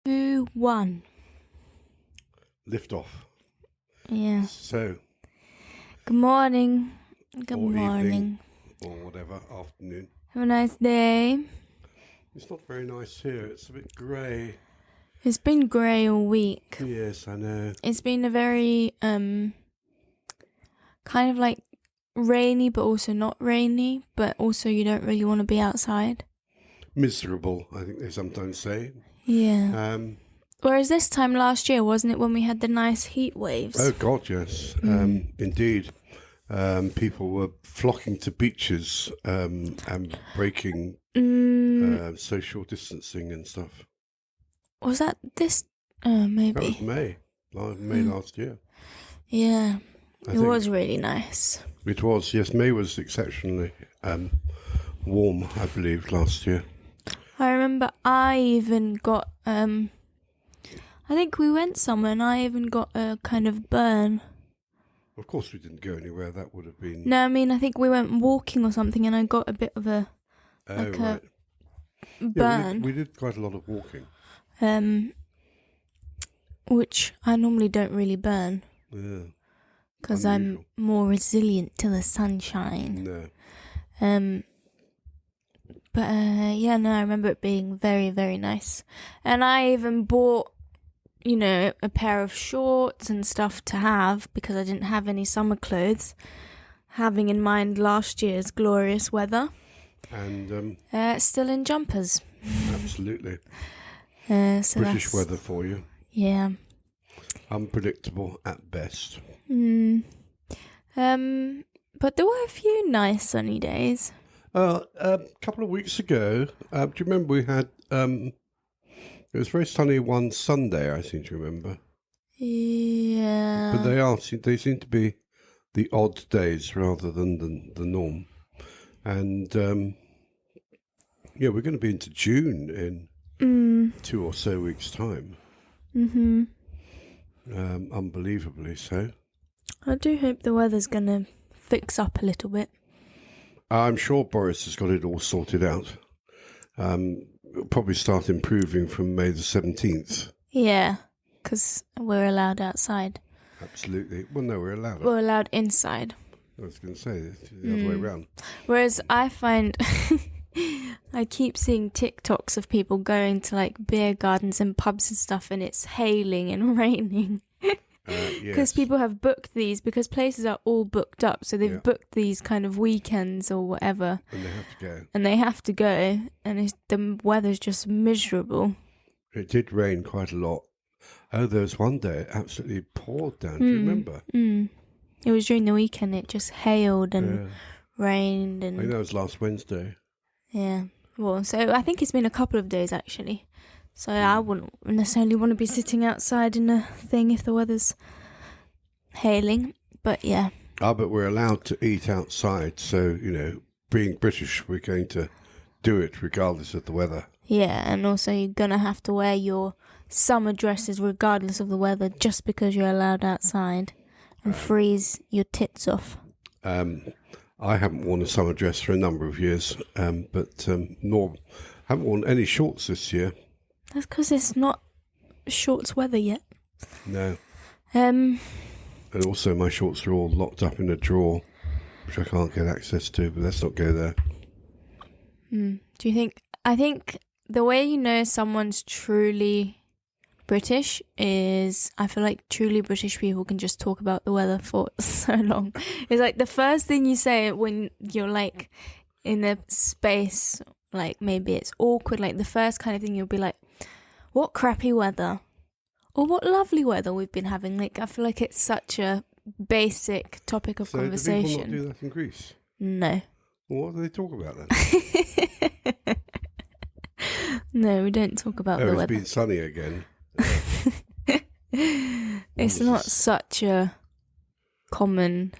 2, 1. Lift off. Yeah. So, Good morning. Good or morning. evening, or whatever, afternoon. Have a nice day. It's not very nice here. It's a bit grey. It's been grey all week. Yes, I know. It's been a very, kind of like rainy, but also not rainy, but also you don't really want to be outside. Miserable, I think they sometimes say. Yeah. Whereas this time last year, wasn't it, when we had the nice heat waves? Oh, God, yes. Indeed. People were flocking to beaches and breaking social distancing and stuff. Was that this? Maybe. That was May last year. Yeah. I It think. was really nice. It was, yes. May was exceptionally warm, I believe, last year. I remember I even got, I think we went somewhere and I even got a kind of burn. Of course we didn't go anywhere. That would have been... No, I mean, I think we went walking or something and I got a bit of a, right. burn. Yeah, we did quite a lot of walking. Which I normally don't really burn. Yeah. Because I'm more resilient to the sunshine. No. But yeah, no, I remember it being very, very nice. And I even bought, a pair of shorts and stuff to have because I didn't have any summer clothes, having in mind last year's glorious weather. And still in jumpers. absolutely. So British weather for you. Yeah. Unpredictable at best. But there were a few nice sunny days. A couple of weeks ago, do you remember we had... it was very sunny one Sunday, I seem to remember. Yeah. But they seem to be the odd days rather than the norm. And we're going to be into June in 2 or so weeks' time. Unbelievably so. I do hope the weather's going to fix up a little bit. I'm sure Boris has got it all sorted out. It'll probably start improving from May the 17th. Yeah, because we're allowed outside. Absolutely. Well, no, we're allowed. We're allowed inside. I was going to say it's the other way around. Whereas I find I keep seeing TikToks of people going to like beer gardens and pubs and stuff, and it's hailing and raining. Because people have booked these, because places are all booked up, so they've booked these kind of weekends or whatever. And they have to go. And the weather's just miserable. It did rain quite a lot. Oh, there was one day it absolutely poured down. Do you remember? It was during the weekend. It just hailed and rained. And I think that was last Wednesday. Yeah. Well, so I think it's been a couple of days, actually. So I wouldn't necessarily want to be sitting outside in a thing if the weather's hailing. But yeah. But we're allowed to eat outside. So, being British, we're going to do it regardless of the weather. Yeah, and also you're going to have to wear your summer dresses regardless of the weather just because you're allowed outside and freeze your tits off. I haven't worn a summer dress for a number of years, but nor haven't worn any shorts this year. That's because it's not shorts weather yet. No. And also my shorts are all locked up in a drawer, which I can't get access to, but let's not go there. Do you think... I think the way you know someone's truly British is... I feel like truly British people can just talk about the weather for so long. It's like the first thing you say when you're like in a space, like maybe it's awkward, like the first kind of thing you'll be like, what crappy weather? Or what lovely weather we've been having. Like, I feel like it's such a basic topic of conversation. Do people not do that in Greece? No. Well, what do they talk about then? No, we don't talk about the weather. It's been sunny again. It's not such a common...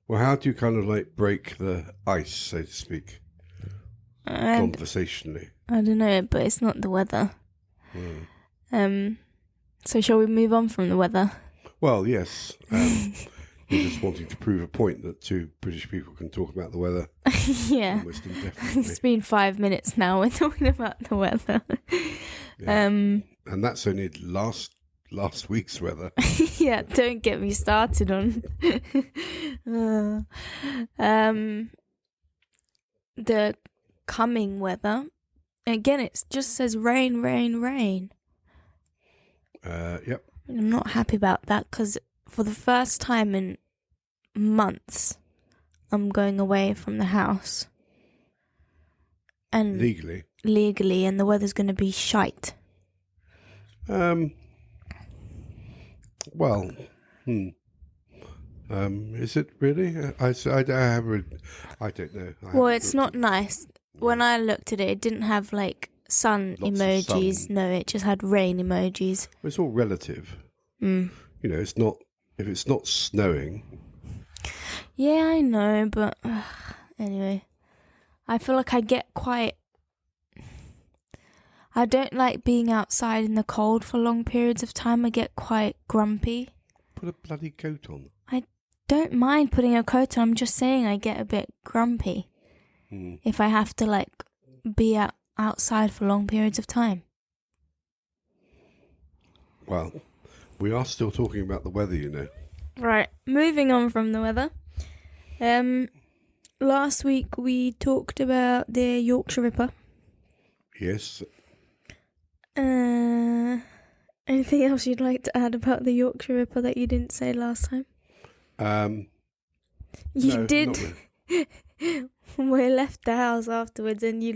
Well, how do you kind of like break the ice, so to speak, conversationally? I don't know, but it's not the weather. So shall we move on from the weather? Well, yes. You're just wanting to prove a point that two British people can talk about the weather. Yeah. Almost indefinitely. It's been 5 minutes now. We're talking about the weather. Yeah. And that's only last week's weather. Yeah, don't get me started on the coming weather. Again, it just says rain, rain, rain. Yep. I'm not happy about that because for the first time in months, I'm going away from the house. And legally, and the weather's going to be shite. Well, is it really? I don't know. Well, it's not nice. When I looked at it, it didn't have like sun Lots emojis. of sun. No, it just had rain emojis. It's all relative. You know, it's not, if it's not snowing. Yeah, I know, but anyway, I feel like I don't like being outside in the cold for long periods of time. I get quite grumpy. Put a bloody coat on. I don't mind putting a coat on. I'm just saying I get a bit grumpy if I have to like be outside for long periods of time. Well, we are still talking about the weather, you know. Right, moving on from the weather. Last week we talked about the Yorkshire Ripper. Yes. Anything else you'd like to add about the Yorkshire Ripper that you didn't say last time? You did. We left the house afterwards and you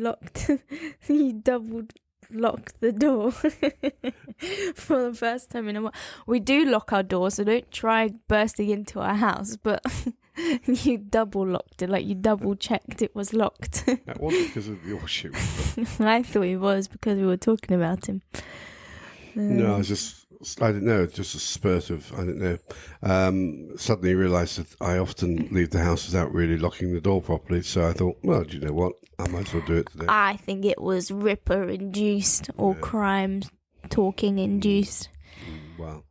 double locked the door for the first time in a while. We do lock our door, so don't try bursting into our house, but you double locked it, like you double checked it was locked. That wasn't because of the Yorkshire Ripper. I thought it was because we were talking about him. No, I don't know, just a spurt of, I don't know. Suddenly realised that I often leave the house without really locking the door properly, so I thought, well, do you know what? I might as well do it today. I think it was Ripper-induced or crime-talking induced. Wow.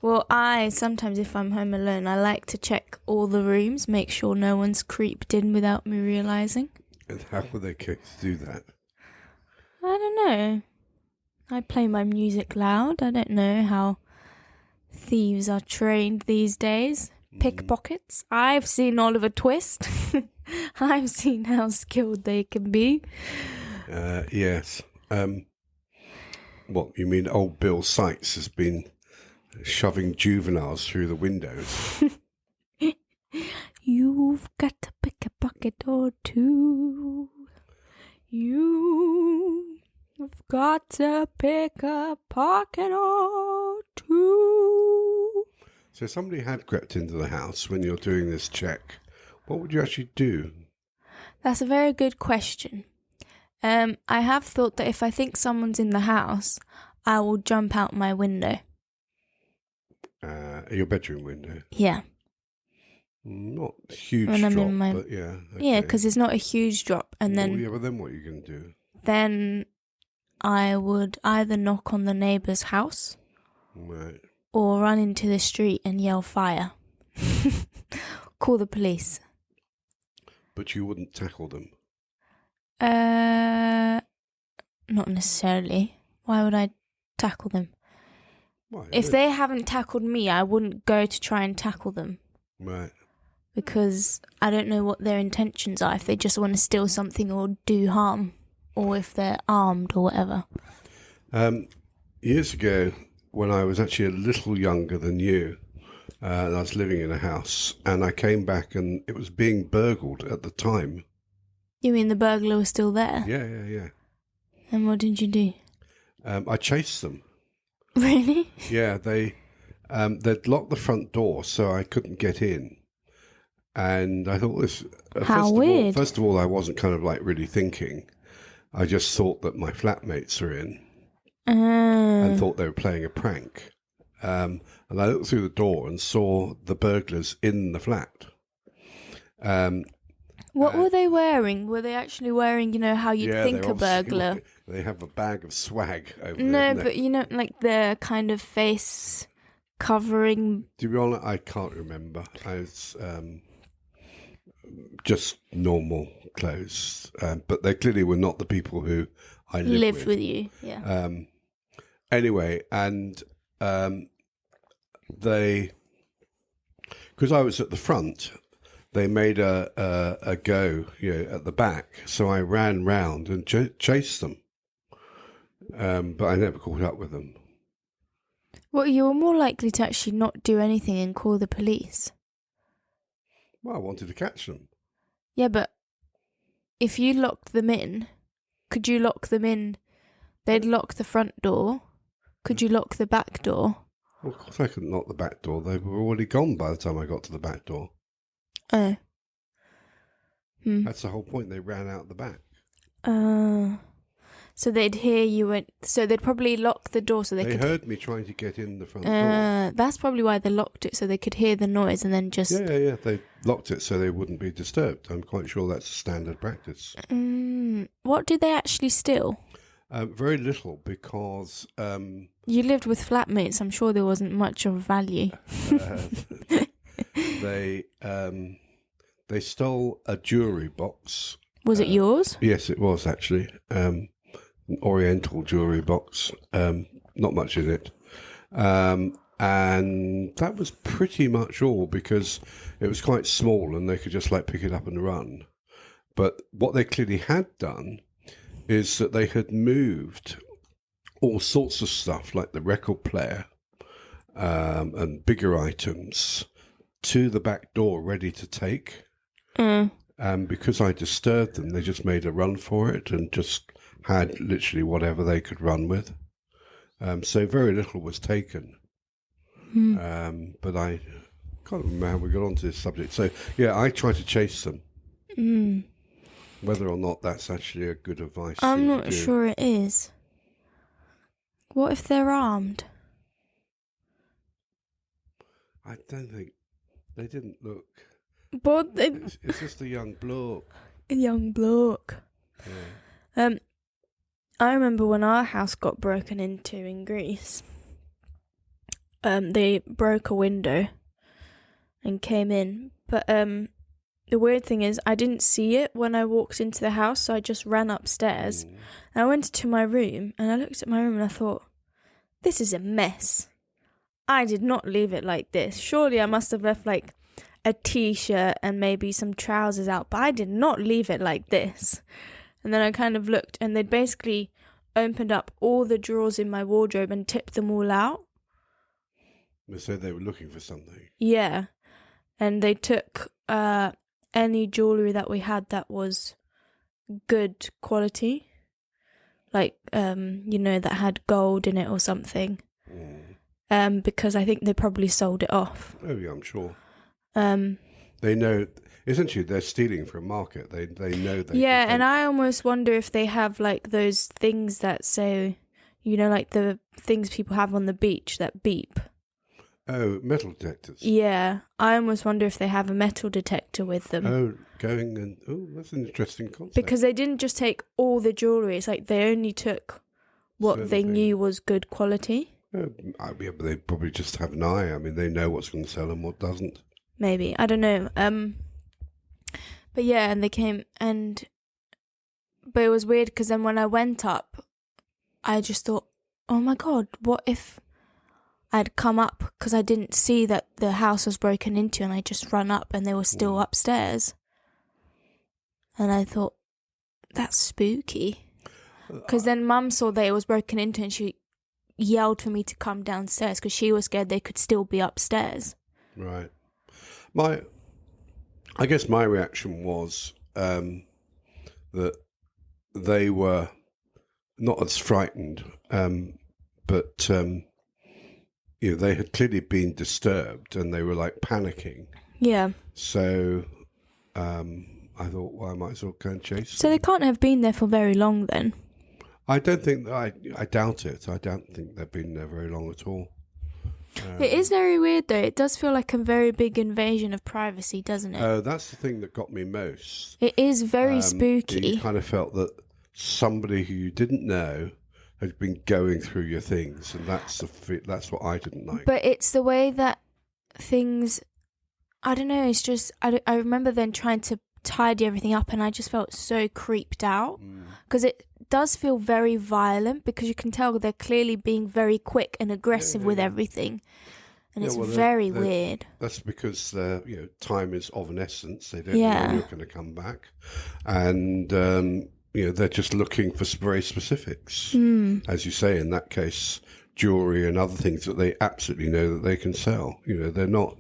Well, sometimes if I'm home alone, I like to check all the rooms, make sure no one's creeped in without me realising. And how were they going to do that? I don't know. I play my music loud. I don't know how thieves are trained these days. Pickpockets. I've seen Oliver Twist. I've seen how skilled they can be. Yes. What, you mean old Bill Sykes has been shoving juveniles through the windows? You've got to pick a pocket or two. You've got to pick a pocket or two. So if somebody had crept into the house when you're doing this check, what would you actually do? That's a very good question. I have thought that if I think someone's in the house, I will jump out my window. Your bedroom window? Yeah. Not a huge when I'm drop, in my... but yeah. Okay. Yeah, because it's not a huge drop. And then... yeah, but then what are you going to do? Then I would either knock on the neighbour's house... Right. Or run into the street and yell fire. Call the police. But you wouldn't tackle them? Not necessarily. Why would I tackle them? Why? If they haven't tackled me, I wouldn't go to try and tackle them. Right. Because I don't know what their intentions are. If they just want to steal something or do harm. Or if they're armed or whatever. Years ago, when I was actually a little younger than you, I was living in a house, and I came back and it was being burgled at the time. You mean the burglar was still there? Yeah. And what did you do? I chased them. Really? Yeah, they'd locked the front door so I couldn't get in. And I thought this... How weird. First of all, I wasn't kind of like really thinking. I just thought that my flatmates were in. And thought they were playing a prank. And I looked through the door and saw the burglars in the flat. What were they wearing? Were they actually wearing, how you'd think a burglar? They have a bag of swag over there. No, but like the kind of face covering. To be honest, I can't remember. It's just normal clothes. But they clearly were not the people who I lived with you. Yeah. Anyway, and they, because I was at the front, they made a go, at the back. So I ran round and chased them, but I never caught up with them. Well, you were more likely to actually not do anything and call the police. Well, I wanted to catch them. Yeah, but if you locked them in, could you lock them in? They'd lock the front door. Could you lock the back door? Well, of course I couldn't lock the back door. They were already gone by the time I got to the back door. Oh. That's the whole point. They ran out the back. So they'd hear you so they'd probably lock the door so they could... heard me trying to get in the front door. That's probably why they locked it, so they could hear the noise and then just... Yeah. They locked it so they wouldn't be disturbed. I'm quite sure that's a standard practice. What did they actually steal? Very little, because... you lived with flatmates. I'm sure there wasn't much of value. They stole a jewellery box. Was it yours? Yes, it was, actually. An oriental jewellery box. Not much in it. And that was pretty much all, because it was quite small and they could just pick it up and run. But what they clearly had done is that they had moved all sorts of stuff, like the record player and bigger items, to the back door ready to take. And because I disturbed them, they just made a run for it and just had literally whatever they could run with. So very little was taken. But I can't remember how we got onto this subject. So, yeah, I tried to chase them. Whether or not that's actually a good advice. I'm not sure it is. What if they're armed? I don't think... They didn't look... But It's just a young bloke. A young bloke. Yeah. I remember when our house got broken into in Greece. They broke a window and came in. But the weird thing is, I didn't see it when I walked into the house, so I just ran upstairs. And I went to my room, and I looked at my room and I thought, this is a mess. I did not leave it like this. Surely I must have left a t-shirt and maybe some trousers out, but I did not leave it like this. And then I kind of looked, and they'd basically opened up all the drawers in my wardrobe and tipped them all out. So they were looking for something. Yeah. And they took any jewellery that we had that was good quality. That had gold in it or something. Because I think they probably sold it off. Oh, yeah, I'm sure. They know, essentially they're stealing from market. They know they... Yeah, and I almost wonder if they have those things that say, the things people have on the beach that beep. Oh, metal detectors. Yeah, I almost wonder if they have a metal detector with them. Oh, that's an interesting concept. Because they didn't just take all the jewellery. It's they only took what they knew was good quality. But they probably just have an eye. I mean, they know what's going to sell and what doesn't. Maybe. I don't know. But yeah, and they came but it was weird because then when I went up, I just thought, oh my God, what if I'd come up because I didn't see that the house was broken into and I just run up and they were still upstairs. And I thought, that's spooky. Because then Mum saw that it was broken into and she yelled for me to come downstairs because she was scared they could still be upstairs. Right. I guess my reaction was that they were not as frightened, but they had clearly been disturbed and they were panicking. Yeah. So I thought, well, I might as well go and chase them. So they can't have been there for very long then? I don't think, I doubt it. I don't think they've been there very long at all. It is very weird though. It does feel like a very big invasion of privacy, doesn't it? Oh, that's the thing that got me most. It is very spooky. You kind of felt that somebody who you didn't know had been going through your things, and that's what I didn't like. But it's the way that things, I don't know, it's just, I remember then trying to tidy everything up and I just felt so creeped out because does feel very violent because you can tell they're clearly being very quick and aggressive with everything. And it's very weird. That's because time is of an essence. They don't know when you're going to come back. And, they're just looking for very specifics. As you say, in that case, jewellery and other things that they absolutely know that they can sell. They're not...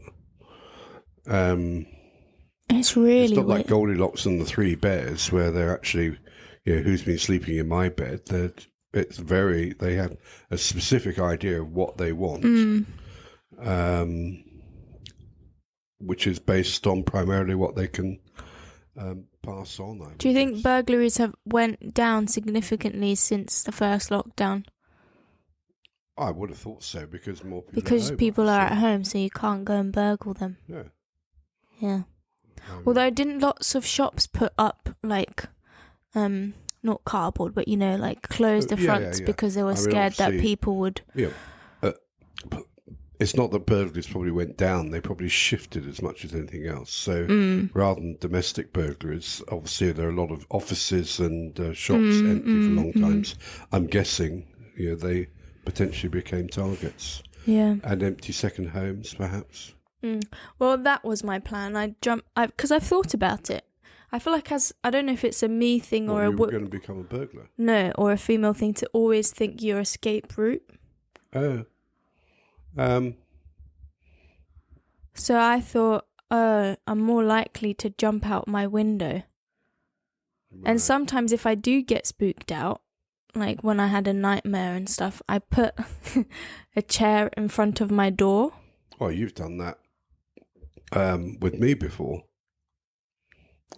it's really It's not weird. like Goldilocks and the Three Bears where they're actually, who's been sleeping in my bed. They have a specific idea of what they want. Which is based on primarily what they can pass on. Do you think burglaries have went down significantly since the first lockdown? I would have thought so because more people because people are at home, so you can't go and burgle them. Yeah. Although didn't lots of shops put up like not cardboard, but like close the fronts because they were scared that people would. Yeah. It's not that burglaries probably went down; they probably shifted as much as anything else. So rather than domestic burglaries, obviously there are a lot of offices and shops empty for long times. I'm guessing they potentially became targets. Yeah. And empty second homes, perhaps. Well, that was my plan. Because I've thought about it. I feel like I don't know if it's a me thing or you were going to become a burglar. No, or a female thing to always think your escape route. Oh. So I thought, I'm more likely to jump out my window. Right. And sometimes if I do get spooked out, like when I had a nightmare and stuff, I put a chair in front of my door. Oh, you've done that with me before.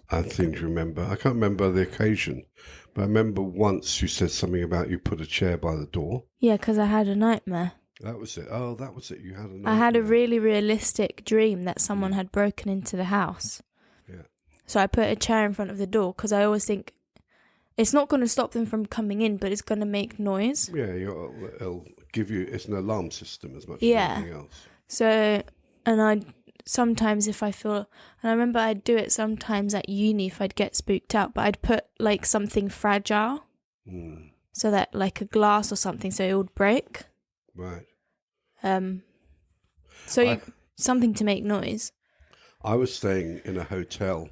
I seem to remember. I can't remember the occasion, but I remember once you said something about you put a chair by the door. Yeah, because I had a nightmare. That was it. Oh, that was it. You had a nightmare. I had a really realistic dream that someone had broken into the house. Yeah. So I put a chair in front of the door because I always think it's not going to stop them from coming in, but it's going to make noise. Yeah, it'll give you... It's an alarm system as much as anything else. So, and sometimes if I feel... And I remember I'd do it sometimes at uni if I'd get spooked out, but I'd put like something fragile. So that like a glass or something so it would break. Right. Something to make noise. I was staying in a hotel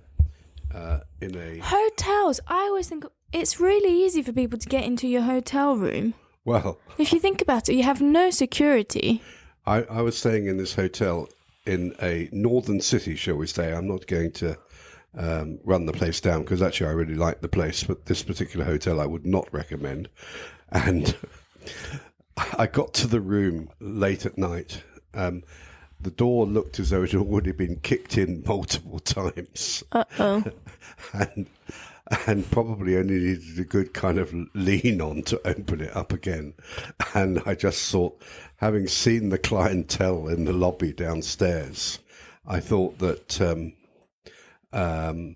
Hotels! I always think it's really easy for people to get into your hotel room. Well... If you think about it, you have no security. I was staying in this hotel in a northern city, shall we say. I'm not going to run the place down because actually I really like the place, but this particular hotel I would not recommend. And I got to the room late at night. The door looked as though it had already been kicked in multiple times. Uh-oh. and probably only needed a good kind of lean on to open it up again. And I just thought, having seen the clientele in the lobby downstairs, I thought that I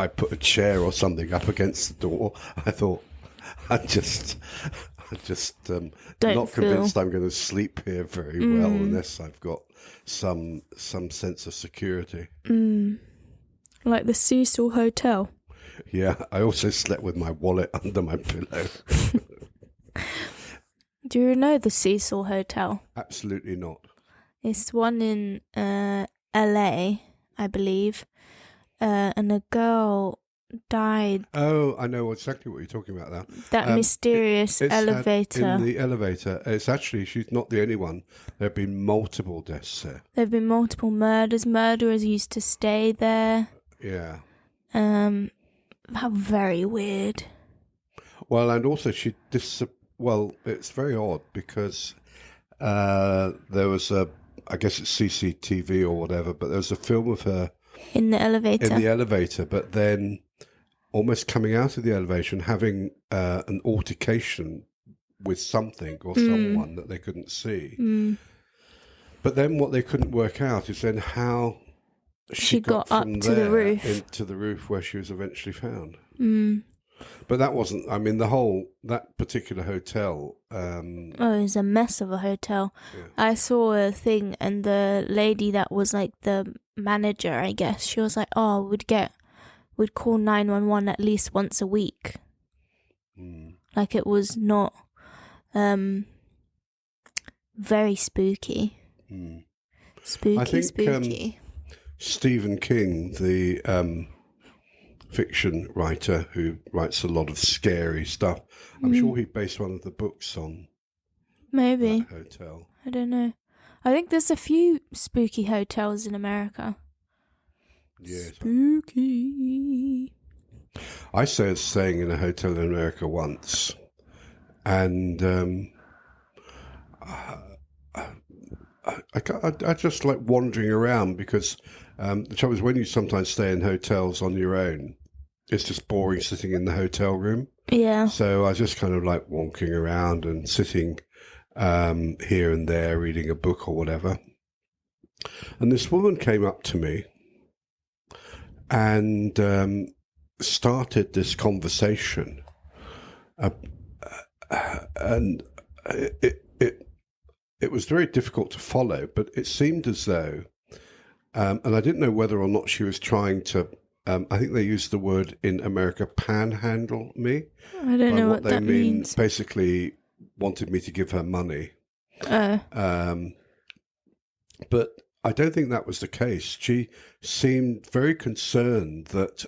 put a chair or something up against the door. I thought, I'm just not convinced I'm going to sleep here very well unless I've got some sense of security. Like the Cecil Hotel. Yeah, I also slept with my wallet under my pillow. Do you know the Cecil Hotel? Absolutely not. It's one in LA, I believe. And a girl died. Oh, I know exactly what you're talking about now. That mysterious elevator. In the elevator. It's actually, she's not the only one. There have been multiple deaths there. There have been multiple murders. Murderers used to stay there. Yeah. How very weird. Well, and also it's very odd because there was I guess it's CCTV or whatever, but there was a film of her in the elevator. But then almost coming out of the elevator and having an altercation with something or someone that they couldn't see. But then what they couldn't work out is then how she got up from to the roof. into the roof where she was eventually found. But that wasn't, I mean, that particular hotel... it was a mess of a hotel. Yeah. I saw a thing and the lady that was like the manager, I guess, she was like, we'd call 911 at least once a week Like it was not very spooky. Spooky, I think, spooky. Stephen King, the fiction writer who writes a lot of scary stuff, I'm sure he based one of the books on Maybe. that hotel. I don't know. I think there's a few spooky hotels in America. Yes. Spooky. I was staying in a hotel in America once, and I just like wandering around because the trouble is when you sometimes stay in hotels on your own, it's just boring sitting in the hotel room. Yeah. So I was just kind of like walking around and sitting here and there, reading a book or whatever. And this woman came up to me and started this conversation, and it was very difficult to follow, but it seemed as though, and I didn't know whether or not she was trying to, I think they used the word in America, panhandle me. I don't know what they that mean, means. basically wanted me to give her money. But I don't think that was the case. She seemed very concerned that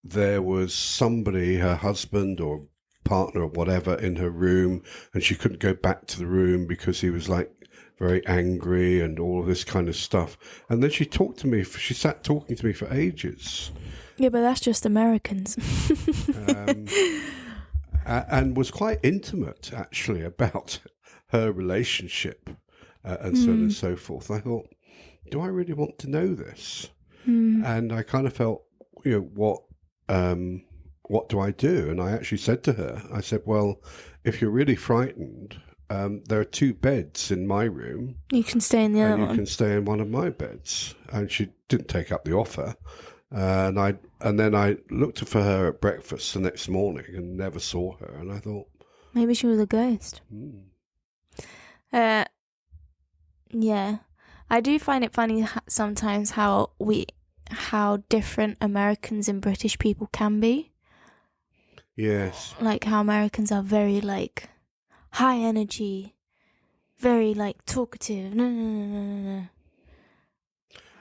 there was somebody, her husband or partner or whatever, in her room, and she couldn't go back to the room because he was like very angry and all of this kind of stuff. And then she talked to me. She sat talking to me for ages. Yeah, but that's just Americans. And was quite intimate, actually, about her relationship and so on and so forth. I thought, do I really want to know this? And I kind of felt, what do I do? And I actually said to her, I said, well, if you're really frightened, there are 2 beds in my room. You can stay in the other one. You can stay in one of my beds. And she didn't take up the offer. And then I looked for her at breakfast the next morning and never saw her. And I thought, maybe she was a ghost. Yeah, I do find it funny sometimes how different Americans and British people can be. yes. Like how Americans are very like high energy, very like talkative. No.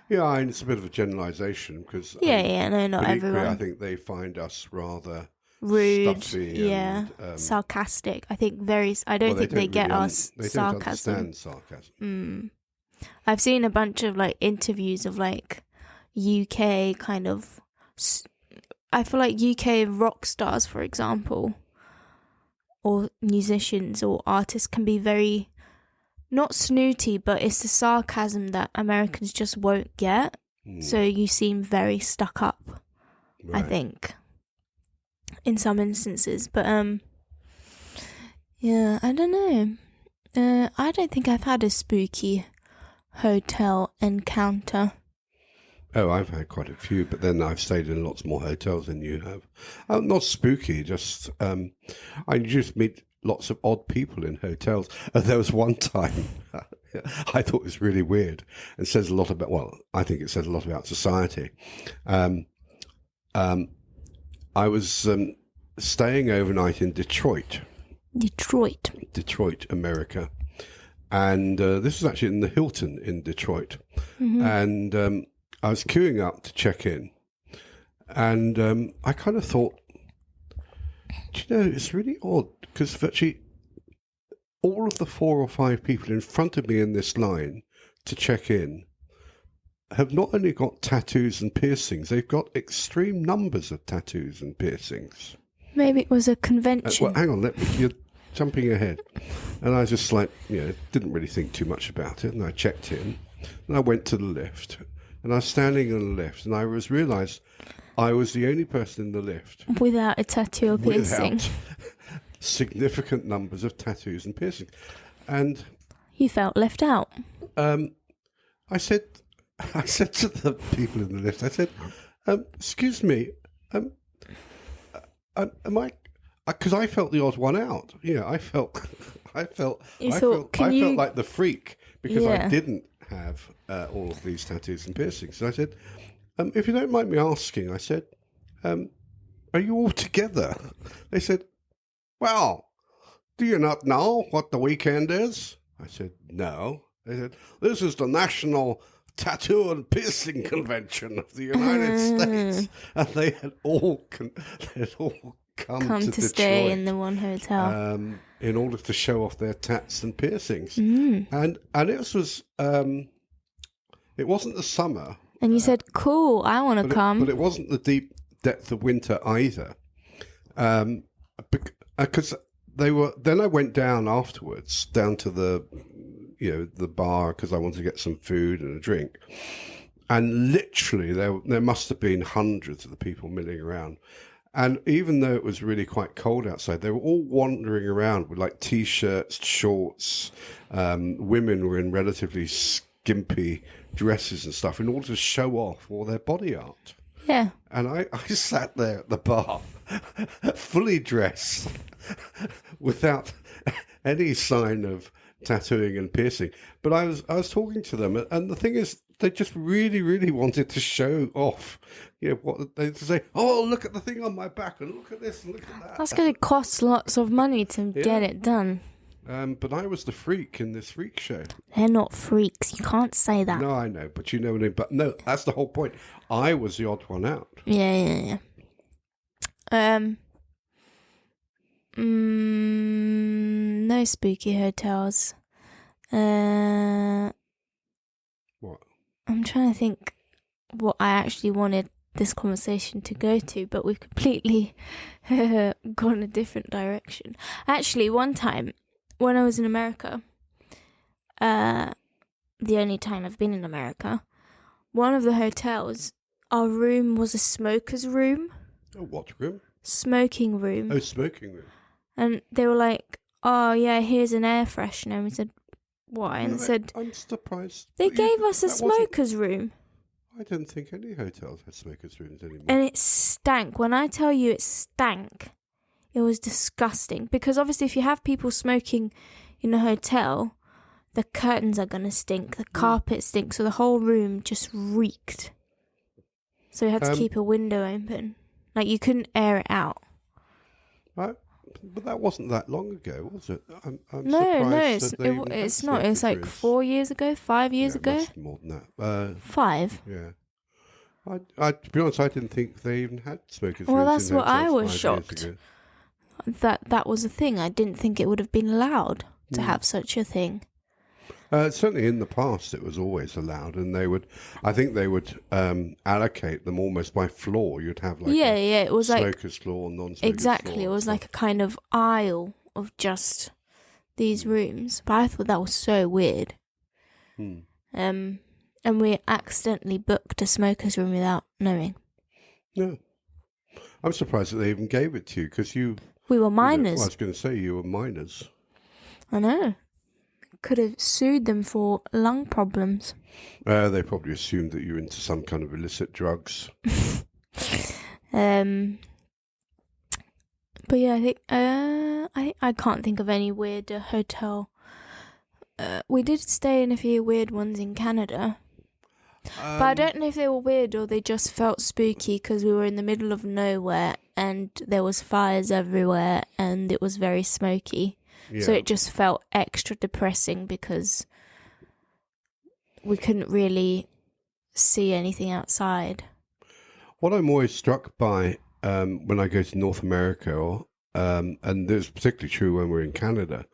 Yeah, and it's a bit of a generalisation because No, not everyone. I think they find us rather rude, stuffy and sarcastic. I think I don't think they get us they sarcasm. don't understand sarcasm. I've seen a bunch of like interviews of like UK kind of. I feel like UK rock stars, for example, or musicians or artists can be very, not snooty, but it's the sarcasm that Americans just won't get. So you seem very stuck up, Right. I think, in some instances. But yeah, I don't know. I don't think I've had a spooky hotel encounter. Oh, I've had quite a few, but then I've stayed in lots more hotels than you have. Not spooky, just I just meet lots of odd people in hotels. There was one time I thought it was really weird and says a lot about, well, I think it says a lot about society. I was staying overnight in Detroit, America. And this was actually in the Hilton in Detroit. And I was queuing up to check in. And I kind of thought, it's really odd because virtually all of the 4 or 5 people in front of me in this line to check in have not only got tattoos and piercings, they've got extreme numbers of tattoos and piercings. Maybe it was a convention. Well, hang on, you're jumping ahead. And I was just like, didn't really think too much about it. And I checked in and I went to the lift. And I was standing in the lift and I realised I was the only person in the lift without a tattoo or piercing. Without significant numbers of tattoos and piercings. And you felt left out. I said to the people in the lift, I said, excuse me, am I, because I felt the odd one out. I felt like the freak because I didn't have all of these tattoos and piercings. So I said, if you don't mind me asking, I said, are you all together? They said, well, do you not know what the weekend is? I said, no. They said, this is the National Tattoo and Piercing Convention of the United States. And they had all come to Detroit, stay in the one hotel. In order to show off their tats and piercings. And it was, it wasn't the summer. And you said, cool, I want to come. But it wasn't the deep depth of winter either. Because they were. Then I went down afterwards, down to the bar, because I wanted to get some food and a drink. And literally, there must have been hundreds of the people milling around. And even though it was really quite cold outside, they were all wandering around with like T-shirts, shorts. Women were in relatively skimpy dresses and stuff in order to show off all their body art. Yeah. And I sat there at the bar, fully dressed, without any sign of tattooing and piercing. But I was talking to them, and the thing is, they just really, really wanted to show off. What they say. Oh, look at the thing on my back, and look at this, and look at that. That's because it costs lots of money to get it done. But I was the freak in this freak show. They're not freaks. You can't say that. No, I know, but you know what I mean. But no, that's the whole point. I was the odd one out. Yeah. No spooky hotels. What? I'm trying to think what I actually wanted this conversation to go to, but we've completely gone a different direction. Actually, one time when I was in America, the only time I've been in America, one of the hotels, our room was a smoker's room. A what room? Smoking room. Oh, smoking room. And they were like, oh yeah, here's an air freshener. And we said, why? And they said, I'm surprised. They gave us a smoker's room. I didn't think any hotels had smokers' rooms anymore. And it stank. When I tell you it stank, it was disgusting. Because obviously if you have people smoking in a hotel, the curtains are going to stink, the carpet stinks, so the whole room just reeked. So we had to keep a window open. Like, you couldn't air it out. Right. But that wasn't that long ago, was it? I'm no, surprised it's not. It's like 4 years ago, 5 years ago. It more than that. 5. Yeah. I to be honest, I didn't think they even had smokers' Well, rooms. that's in what I hotels was 5 shocked. years ago. That was a thing. I didn't think it would have been allowed to have such a thing. Certainly in the past it was always allowed, and I think they would allocate them almost by floor. You'd have like it was smoker's floor and non-smoker's exactly floor. It was like a kind of aisle of just these rooms, but I thought that was so weird. And we accidentally booked a smoker's room without knowing. Yeah, I'm surprised that they even gave it to you, because we were minors. I was going to say you were minors. I know. Could have sued them for lung problems. They probably assumed that you were into some kind of illicit drugs. But yeah, I think I can't think of any weird hotel. We did stay in a few weird ones in Canada. But I don't know if they were weird or they just felt spooky because we were in the middle of nowhere and there was fires everywhere and it was very smoky. Yeah. So it just felt extra depressing because we couldn't really see anything outside. What I'm always struck by when I go to North America, and this is particularly true when we're in Canada,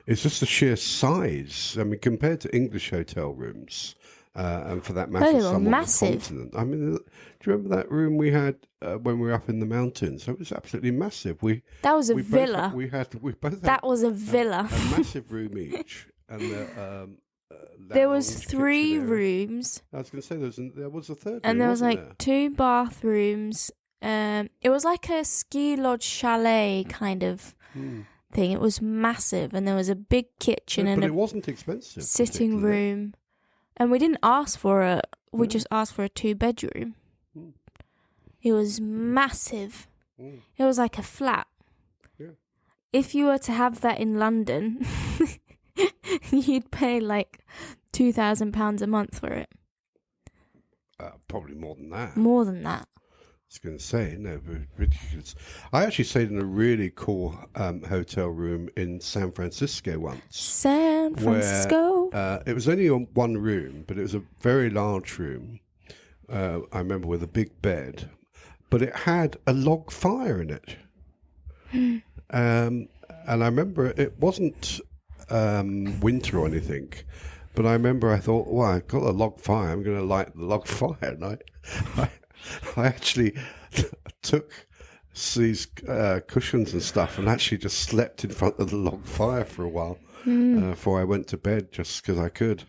is just the sheer size. I mean, compared to English hotel rooms, and for that matter, some massive. on the continent. I mean, do you remember that room we had when we were up in the mountains? It was absolutely massive. That was a villa. That was a villa. A massive room each, and there was 3 rooms. I was going to say there was a third, and room, there was like there? 2 bathrooms. It was like a ski lodge chalet kind of thing. It was massive, and there was a big kitchen and it wasn't expensive. Sitting room. And we didn't ask for we just asked for a 2-bedroom. It was massive. It was like a flat. Yeah. If you were to have that in London, you'd pay like £2,000 a month for it. Probably more than that. More than that. was going to say, no, ridiculous. I actually stayed in a really cool hotel room in San Francisco once. San Francisco. Where, it was only on one room, but it was a very large room. I remember with a big bed, but it had a log fire in it. And I remember it wasn't winter or anything, but I remember I thought, well, I've got a log fire. I'm going to light the log fire. And I actually took these cushions and stuff and actually just slept in front of the log fire for a while before I went to bed, just because I could.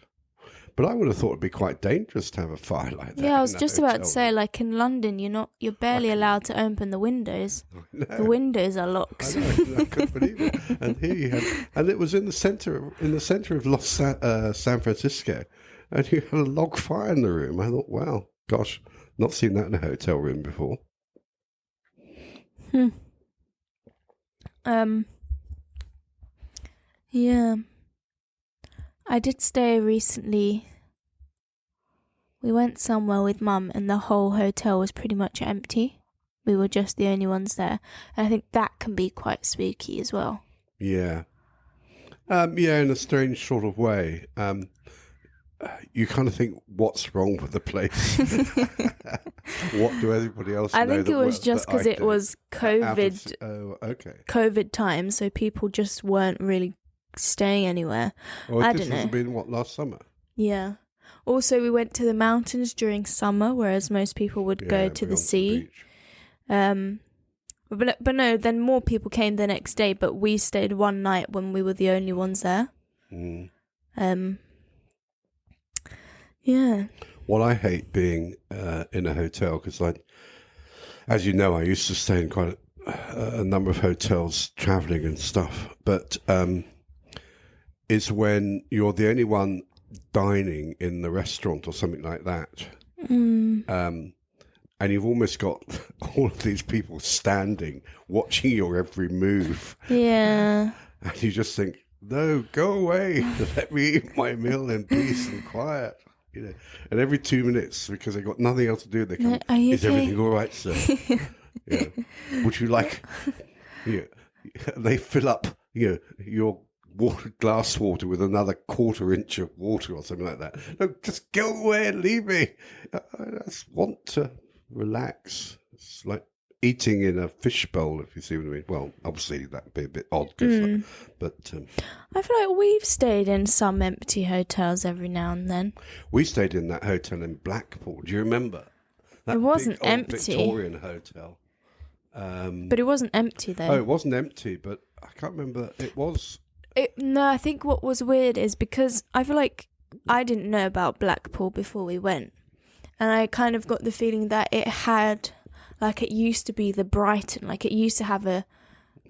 But I would have thought it'd be quite dangerous to have a fire like that. Yeah, I was just about to say, like in London, you're barely allowed to open the windows. The windows are locked. I know, I couldn't believe it. And here you had, and it was in the center of San Francisco, and you had a log fire in the room. I thought, wow, gosh, not seen that in a hotel room before. Yeah. I did stay recently. We went somewhere with Mum and the whole hotel was pretty much empty. We were just the only ones there. And I think that can be quite spooky as well. Yeah. Yeah, in a strange sort of way. You kind of think, what's wrong with the place? What do everybody else know? I think it was just because it was COVID. Okay. COVID time, so people just weren't really staying anywhere. I don't know. This has been last summer? Yeah. Also, we went to the mountains during summer, whereas most people would go to the sea. But no, then more people came the next day, but we stayed one night when we were the only ones there. Yeah. Well, I hate being in a hotel because as you know, I used to stay in quite a number of hotels traveling and stuff, but it's when you're the only one dining in the restaurant or something like that. And you've almost got all of these people standing, watching your every move. Yeah. And you just think, no, go away. Let me eat my meal in peace and quiet. You know, and every 2 minutes, because they've got nothing else to do, they come, is everything all right, sir? Yeah. Would you like, they fill up, your glass water with another 1/4 inch of water or something like that. No, just go away and leave me. I just want to relax. It's like eating in a fishbowl, if you see what I mean. Well, obviously that'd be a bit odd, but I feel like we've stayed in some empty hotels every now and then. We stayed in that hotel in Blackpool. Do you remember? That it wasn't big, empty. Victorian hotel. But it wasn't empty though. Oh, it wasn't empty, but I can't remember. It was. No, I think what was weird is because I feel like I didn't know about Blackpool before we went. And I kind of got the feeling that it had, like it used to be the Brighton, like it used to have a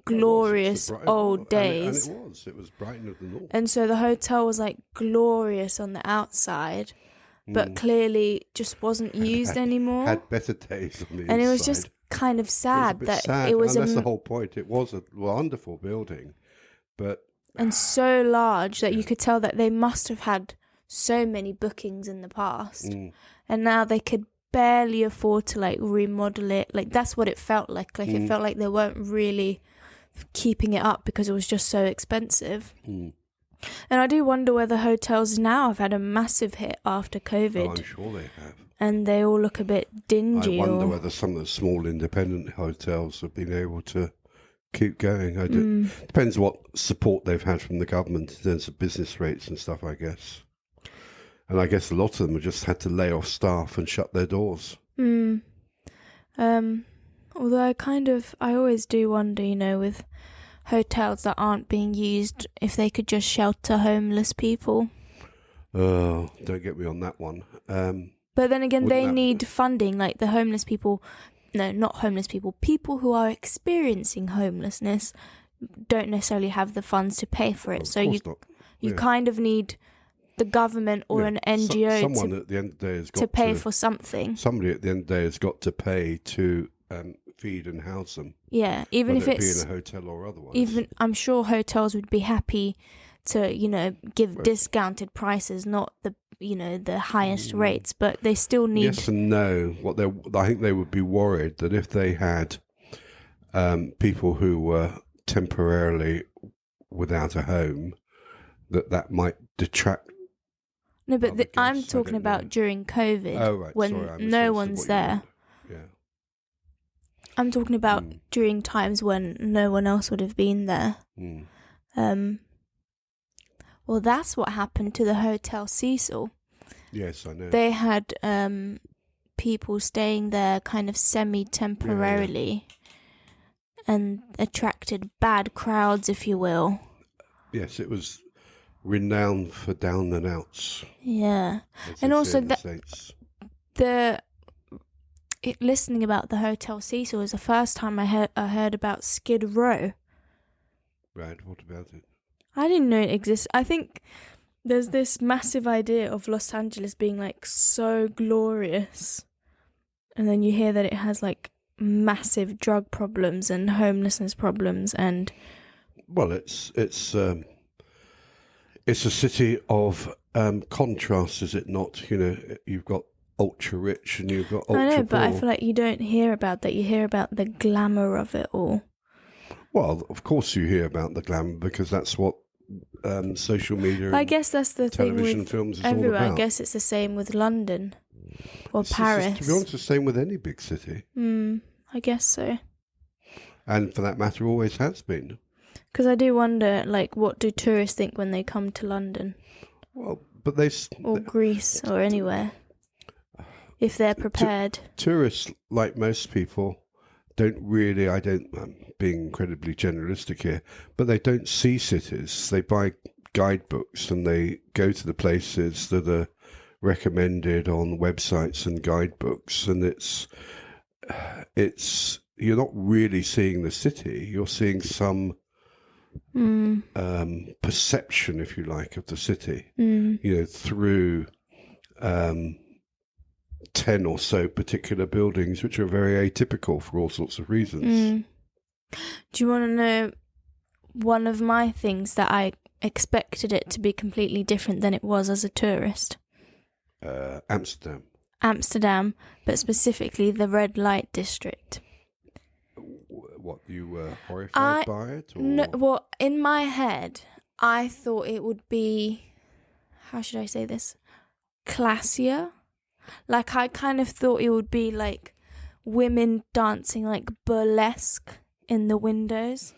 glorious old days. And it was Brighton of the North. And so the hotel was like glorious on the outside, but clearly just wasn't used anymore. Had better days on the inside. And it was just kind of sad that sad, it was. And that's the whole point. It was a wonderful building, but. And so large that you could tell that they must have had so many bookings in the past. And now they could barely afford to like remodel it. Like that's what it felt like. Like it felt like they weren't really keeping it up because it was just so expensive. And I do wonder whether hotels now have had a massive hit after COVID. Oh, I'm sure they have. And they all look a bit dingy. I wonder whether some of the small independent hotels have been able to keep going. Depends what support they've had from the government in terms of business rates and stuff, I guess. And I guess a lot of them have just had to lay off staff and shut their doors. Although I always do wonder, with hotels that aren't being used, if they could just shelter homeless people. Oh, don't get me on that one. But then again, they need funding, like the homeless people. No, not homeless people. People who are experiencing homelessness don't necessarily have the funds to pay for it. So you kind of need the government or an NGO someone at the end of the day has got to pay for something. Somebody at the end of the day has got to pay to feed and house them. Yeah, even if it's be in a hotel or otherwise. Even I'm sure hotels would be happy to, give discounted prices, not the highest rates, but they still need... Yes and no. I think they would be worried that if they had people who were temporarily without a home, that might detract. No, but I'm talking about during COVID, when no one's there. Yeah. I'm talking about during times when no one else would have been there. Well, that's what happened to the Hotel Cecil. Yes, I know. They had people staying there kind of semi-temporarily and attracted bad crowds, if you will. Yes, it was renowned for down and outs. Yeah. And also listening about the Hotel Cecil is the first time I heard about Skid Row. Right, what about it? I didn't know it exists. I think there's this massive idea of Los Angeles being like so glorious, and then you hear that it has like massive drug problems and homelessness problems, and well, it's a city of contrast, is it not? You've got ultra rich and you've got ultra poor. I know, but I feel like you don't hear about that. You hear about the glamour of it all. Well, of course you hear about the glamour because that's what social media. I guess that's the television thing with films is everywhere. all about. I guess it's the same with London or Paris. To be honest, the same with any big city. I guess so. And for that matter, always has been. Because I do wonder, like, what do tourists think when they come to London? Well, or Greece or anywhere, if they're prepared. Tourists, like most people, I'm being incredibly generalistic here, but they don't see cities. They buy guidebooks and they go to the places that are recommended on websites and guidebooks, and it's you're not really seeing the city. You're seeing some perception, if you like, of the city. Through 10 or so particular buildings, which are very atypical for all sorts of reasons. Do you want to know one of my things that I expected it to be completely different than it was as a tourist? Amsterdam, but specifically the red light district. What, you were horrified by it? Or? No, well, in my head, I thought it would be, how should I say this, classier. Like, I kind of thought it would be like women dancing like burlesque in the windows.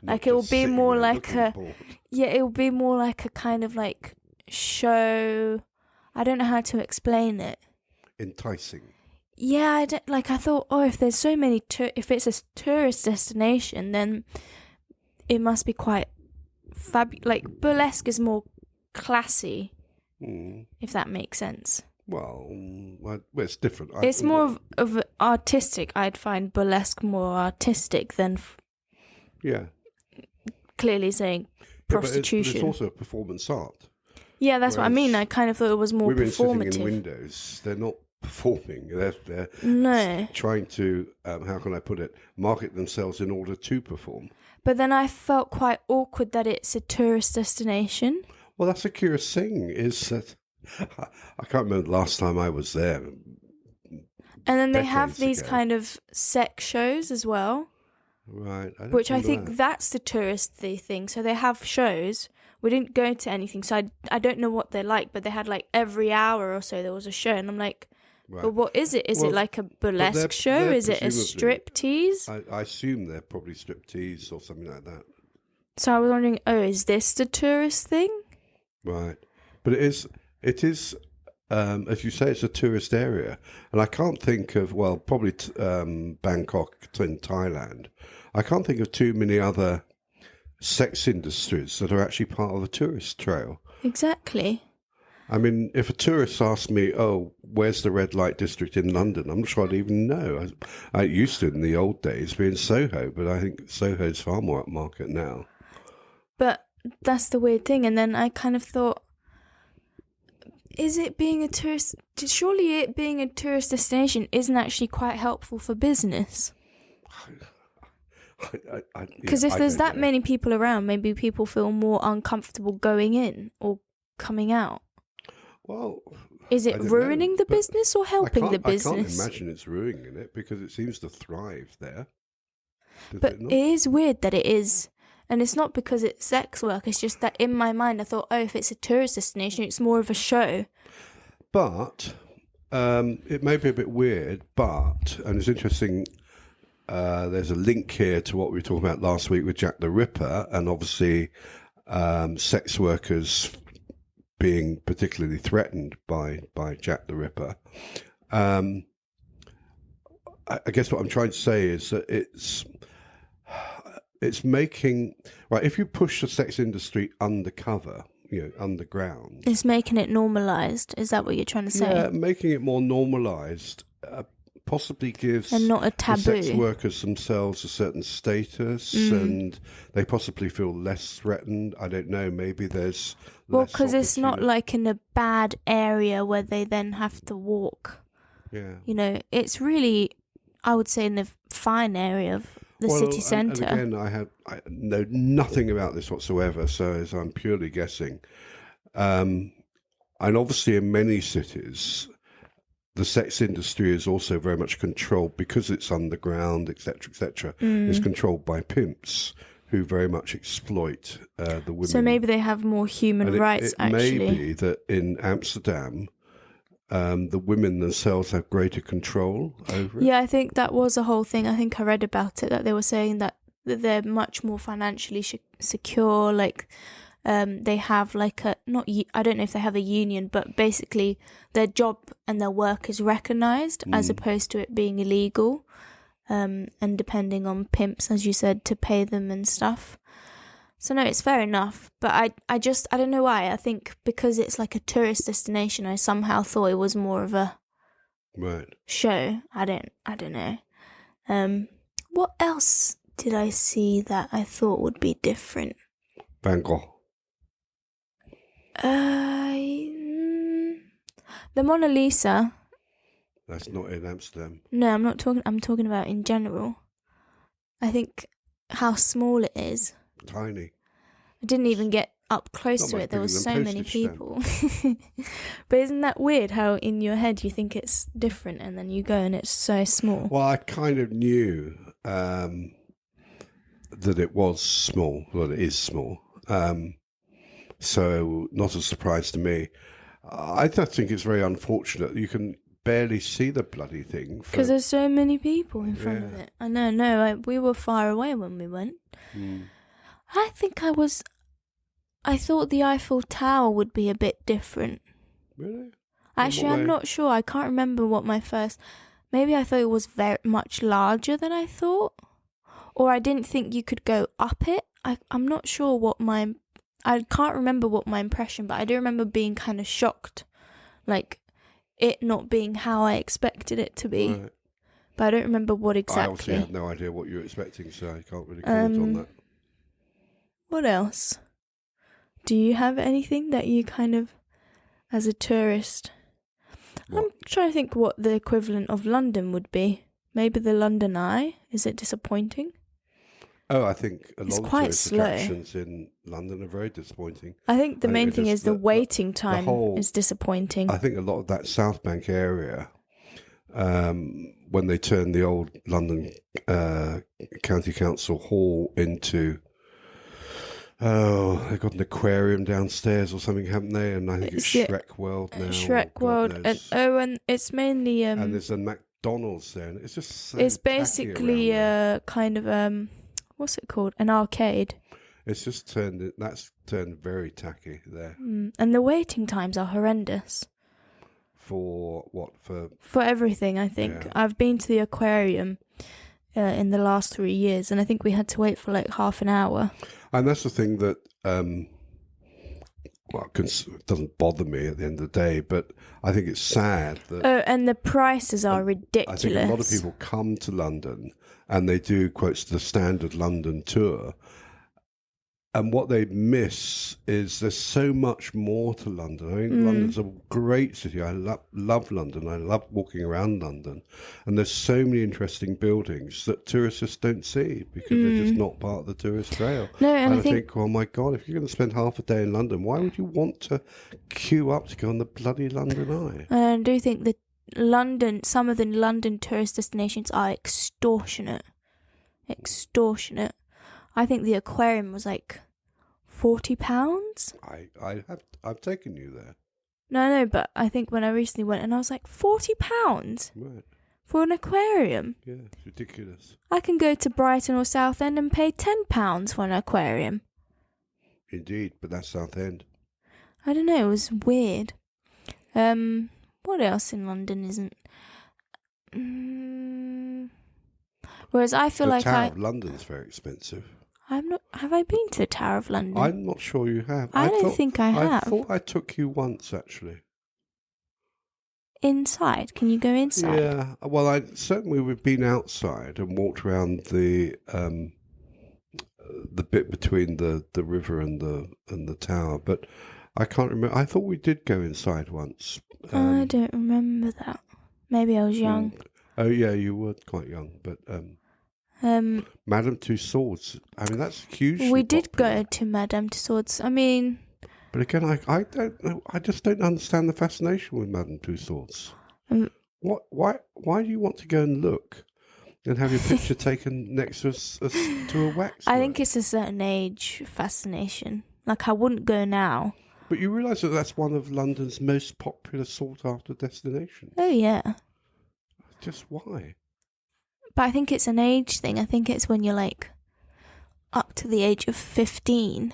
Like, it would be more like it would be more like a kind of like show. I don't know how to explain it. Enticing. Yeah, I thought, if there's so many, if it's a tourist destination, then it must be quite fabulous. Like, burlesque is more classy, if that makes sense. Well, it's different. It's more of artistic. I'd find burlesque more artistic than clearly saying prostitution. But it's also performance art. Yeah, that's what I mean. I kind of thought it was more women performative. Sitting in windows, they're not performing. They're trying to, how can I put it, market themselves in order to perform. But then I felt quite awkward that it's a tourist destination. Well, that's a curious thing, is that I can't remember the last time I was there. And then they have these kind of sex shows as well. Right. Which I think that's the touristy thing. So they have shows. We didn't go to anything, so I don't know what they're like, but they had like every hour or so there was a show, and I'm like, but what is it? Is it like a burlesque show? Is it a striptease? I assume they're probably striptease or something like that. So I was wondering, is this the tourist thing? Right. But it is, as you say, it's a tourist area. And I can't think of, probably Bangkok in Thailand. I can't think of too many other sex industries that are actually part of the tourist trail. Exactly. I mean, if a tourist asked me, where's the red light district in London? I'm not sure I'd even know. I used to in the old days be in Soho, but I think Soho's far more upmarket now. But that's the weird thing. And then I kind of thought, is it being a tourist? Surely it being a tourist destination isn't actually quite helpful for business. Because if there's that many people around, maybe people feel more uncomfortable going in or coming out. Well, is it ruining the business or helping the business? I can't imagine it's ruining it because it seems to thrive there. But it is weird that it is. And it's not because it's sex work. It's just that in my mind, I thought, oh, if it's a tourist destination, it's more of a show. But it may be a bit weird, and it's interesting, there's a link here to what we were talking about last week with Jack the Ripper, and obviously sex workers being particularly threatened by Jack the Ripper. I guess what I'm trying to say is that it's making, right, if you push the sex industry undercover, underground, it's making it normalized. Is that what you're trying to say? Yeah, making it more normalized possibly gives and not a taboo. The sex workers themselves a certain status, and they possibly feel less threatened. I don't know, maybe there's because it's not like in a bad area where they then have to walk. Yeah, it's really, I would say, in the fine area of the city centre. And again, I know nothing about this whatsoever, so I'm purely guessing. And obviously in many cities, the sex industry is also very much controlled because it's underground, etc., etc. It's controlled by pimps who very much exploit the women. So maybe they have more human rights, actually. It may be that in Amsterdam, the women themselves have greater control over it. Yeah, I think that was a whole thing. I think I read about it, that they were saying that they're much more financially secure. Like, they have like I don't know if they have a union, but basically their job and their work is recognised as opposed to it being illegal. And depending on pimps, as you said, to pay them and stuff. So no, it's fair enough. But I don't know why. I think because it's like a tourist destination, I somehow thought it was more of a show. I don't know. What else did I see that I thought would be different? Van Gogh. The Mona Lisa. That's not in Amsterdam. No, I'm not talking. I'm talking about in general. I think how small it is. Tiny. I didn't even get up close to it. There were so many people. But isn't that weird how in your head you think it's different and then you go and it's so small? Well, I kind of knew that it was small. Well, it is small. So not a surprise to me. I think it's very unfortunate. You can barely see the bloody thing. Because there's so many people in front of it. I know, no, we were far away when we went. I think I thought the Eiffel Tower would be a bit different. Really? Actually, I'm not sure. I can't remember what maybe I thought it was very much larger than I thought. Or I didn't think you could go up it. I'm not sure I can't remember what my impression, but I do remember being kind of shocked. Like, it not being how I expected it to be. Right. But I don't remember what exactly. I obviously had no idea what you were expecting, so I can't really comment on that. What else? Do you have anything that you kind of, as a tourist... I'm trying to think what the equivalent of London would be. Maybe the London Eye? Is it disappointing? Oh, I think a lot of tourist attractions in London are very disappointing. I think the main thing is the waiting time is disappointing. I think a lot of that South Bank area, when they turned the old London County Council Hall into, they've got an aquarium downstairs or something, haven't they? And I think it's Shrek World now. Shrek World. And it's mainly... and there's a McDonald's there. And it's just so it's basically kind of... what's it called? An arcade. It's just that's turned very tacky there. And the waiting times are horrendous. For what? For everything, I think. Yeah. I've been to the aquarium in the last 3 years, and I think we had to wait for like half an hour. And that's the thing that, it doesn't bother me at the end of the day, but I think it's sad that... Oh, and the prices are ridiculous. I think a lot of people come to London and they do, quotes, the standard London tour, And what they miss is there's so much more to London. I mean, London's a great city. I love London. I love walking around London. And there's so many interesting buildings that tourists just don't see because they're just not part of the tourist trail. No, and I think, oh my God, if you're going to spend half a day in London, why would you want to queue up to go on the bloody London Eye? I do think that some of the London tourist destinations are extortionate. Extortionate. I think the aquarium was like £40. I've taken you there. No, but I think when I recently went and I was like, £40 Right. for an aquarium. Yeah, it's ridiculous. I can go to Brighton or Southend and pay £10 for an aquarium. Indeed, but that's Southend. I don't know, it was weird. What else in London isn't? Whereas I feel the Tower of London's very expensive. I'm not. Have I been to the Tower of London? I'm not sure you have. I don't think I have. I thought I took you once, actually. Inside? Can you go inside? Yeah. Well, we've been outside and walked around the bit between the river and the tower, but I can't remember. I thought we did go inside once. I don't remember that. Maybe I was young. Oh yeah, you were quite young, but Madame Tussauds. I mean, that's hugely We did popular. go to Madame Tussauds. I mean, but again, I don't know. I just don't understand the fascination with Madame Tussauds. Why do you want to go and look and have your picture taken next to a wax? I think it's a certain age fascination. Like I wouldn't go now. But you realise that that's one of London's most popular sought-after destinations. Oh yeah. Just why? But I think it's an age thing. I think it's when you're like up to the age of 15.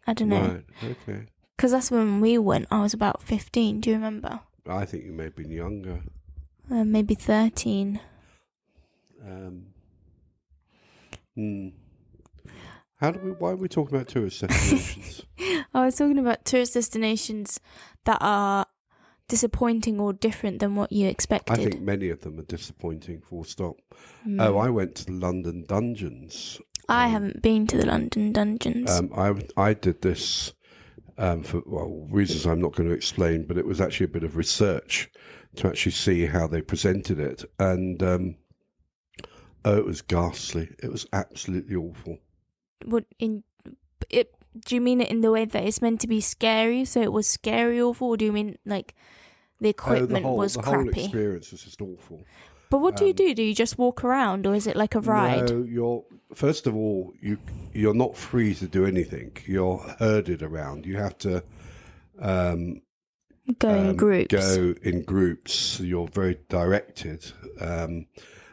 I don't know. Right, okay. Because that's when we went. I was about 15. Do you remember? I think you may have been younger. Maybe 13. Why are we talking about tourist destinations? I was talking about tourist destinations that are disappointing or different than what you expected. I think many of them are disappointing, full stop. Oh, I went to the London Dungeons. I haven't been to the London Dungeons. I did this for reasons I'm not going to explain, but it was actually a bit of research to actually see how they presented it. And it was ghastly. It was absolutely awful. Do you mean it in the way that it's meant to be scary, so it was scary awful, or do you mean like the equipment was crappy? The whole experience was just awful. But what do you do? Do you just walk around, or is it like a ride? No, first of all, you're not free to do anything. You're herded around. You have to go in groups. Go in groups. You're very directed, and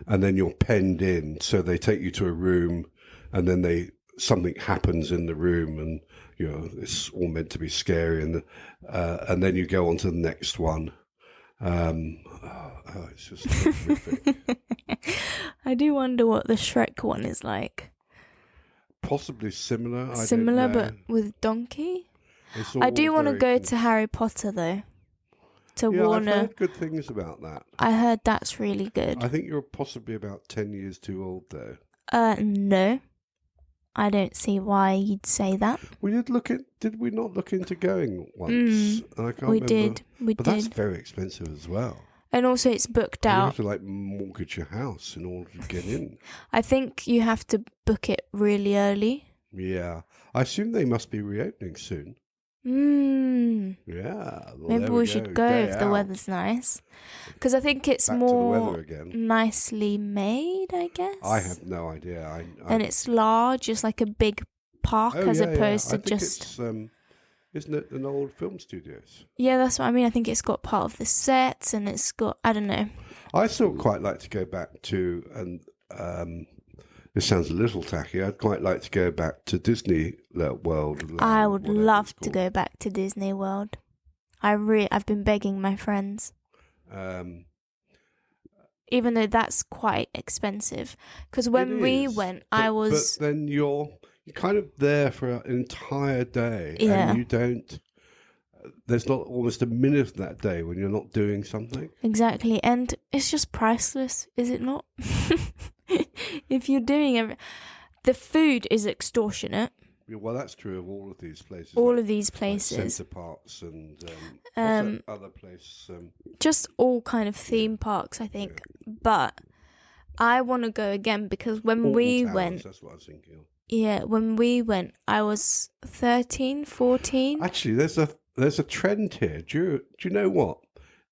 then you're penned in. So they take you to a room, and then something happens in the room, and it's all meant to be scary, and then you go on to the next one. It's just horrific. I do wonder what the Shrek one is like. Possibly similar. Similar, but with donkey. I do want to go to Harry Potter though. Warner. I've heard good things about that. I heard that's really good. I think you're possibly about 10 years too old though. No. I don't see why you'd say that. Did we not look into going once? I can't remember. Did. But that's very expensive as well. And also it's booked out. You have to mortgage your house in order to get in. I think you have to book it really early. Yeah. I assume they must be reopening soon. Yeah. Well, maybe we should go if the weather's nice. Because I think it's more nicely made, I guess. I have no idea. And it's large. It's like a big park as opposed to just... Isn't it an old film studios? Yeah, that's what I mean. I think it's got part of the sets and it's got... I don't know. I still quite like to go back to... and this sounds a little tacky. I'd quite like to go back to Disney World. I would love to go back to Disney World. I've been begging my friends. Even though that's quite expensive. Because when we went, But then you're kind of there for an entire day. Yeah. And you don't... There's not almost a minute of that day when you're not doing something. Exactly. And it's just priceless, is it not? If you're doing the food is extortionate. Yeah, well, that's true of all of these places. All of these places. Like Centre Parks and what's that other place? Just all kind of theme parks, I think. Yeah. But I want to go again because when we went... That's what I was thinking of. Yeah, when we went, I was 13, 14. Actually, there's a trend here. Do you know what?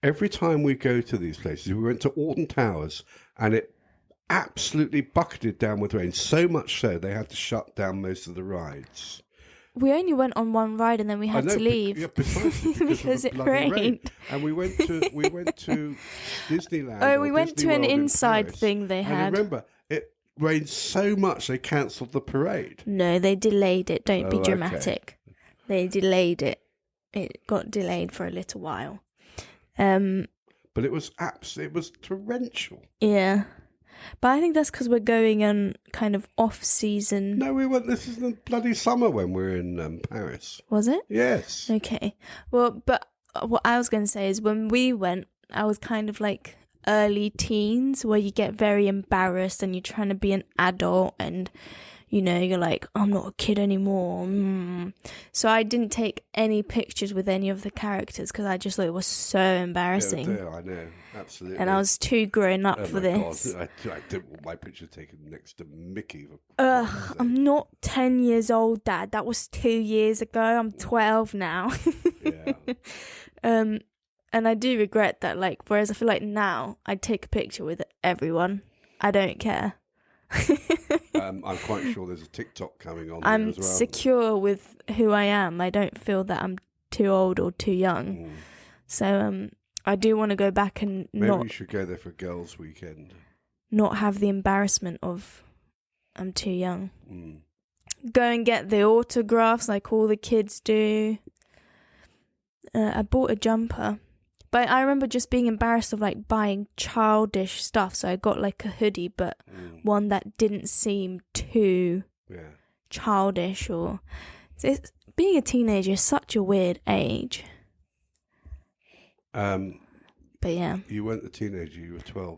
Every time we go to these places, we went to Alton Towers, and it absolutely bucketed down with rain, so much so they had to shut down most of the rides. We only went on one ride and then we had to leave. Yeah, precisely because it rained. Rain. And we went to Disneyland. Oh, we went to an inside thing they had. And remember, it rained so much they cancelled the parade. No, they delayed it. Don't be dramatic. Okay. They delayed it. It got delayed for a little while. But it was torrential. Yeah. But I think that's because we're going on kind of off-season. No, we went. This is the bloody summer when we were in Paris. Was it? Yes. Okay. Well, but what I was going to say is when we went, I was kind of like early teens where you get very embarrassed and you're trying to be an adult and, you know, you're like, I'm not a kid anymore. So I didn't take any pictures with any of the characters because I just thought it was so embarrassing. Yeah, I know, absolutely. And I was too grown up for this. God. I didn't want my picture taken next to Mickey. I'm not 10 years old, Dad. That was 2 years ago. I'm 12 now. Yeah. And I do regret that. Like, whereas I feel like now I'd take a picture with everyone. I don't care. I'm quite sure there's a TikTok coming on. I'm as well. secure with who I am. I don't feel that I'm too old or too young. So I do want to go back and maybe you should go there for girls' weekend. Not have the embarrassment of I'm too young. Go and get the autographs like all the kids do. I bought a jumper. But I remember just being embarrassed of like buying childish stuff. So I got like a hoodie, but one that didn't seem too childish. Or being a teenager is such a weird age. But yeah. You weren't a teenager, you were 12.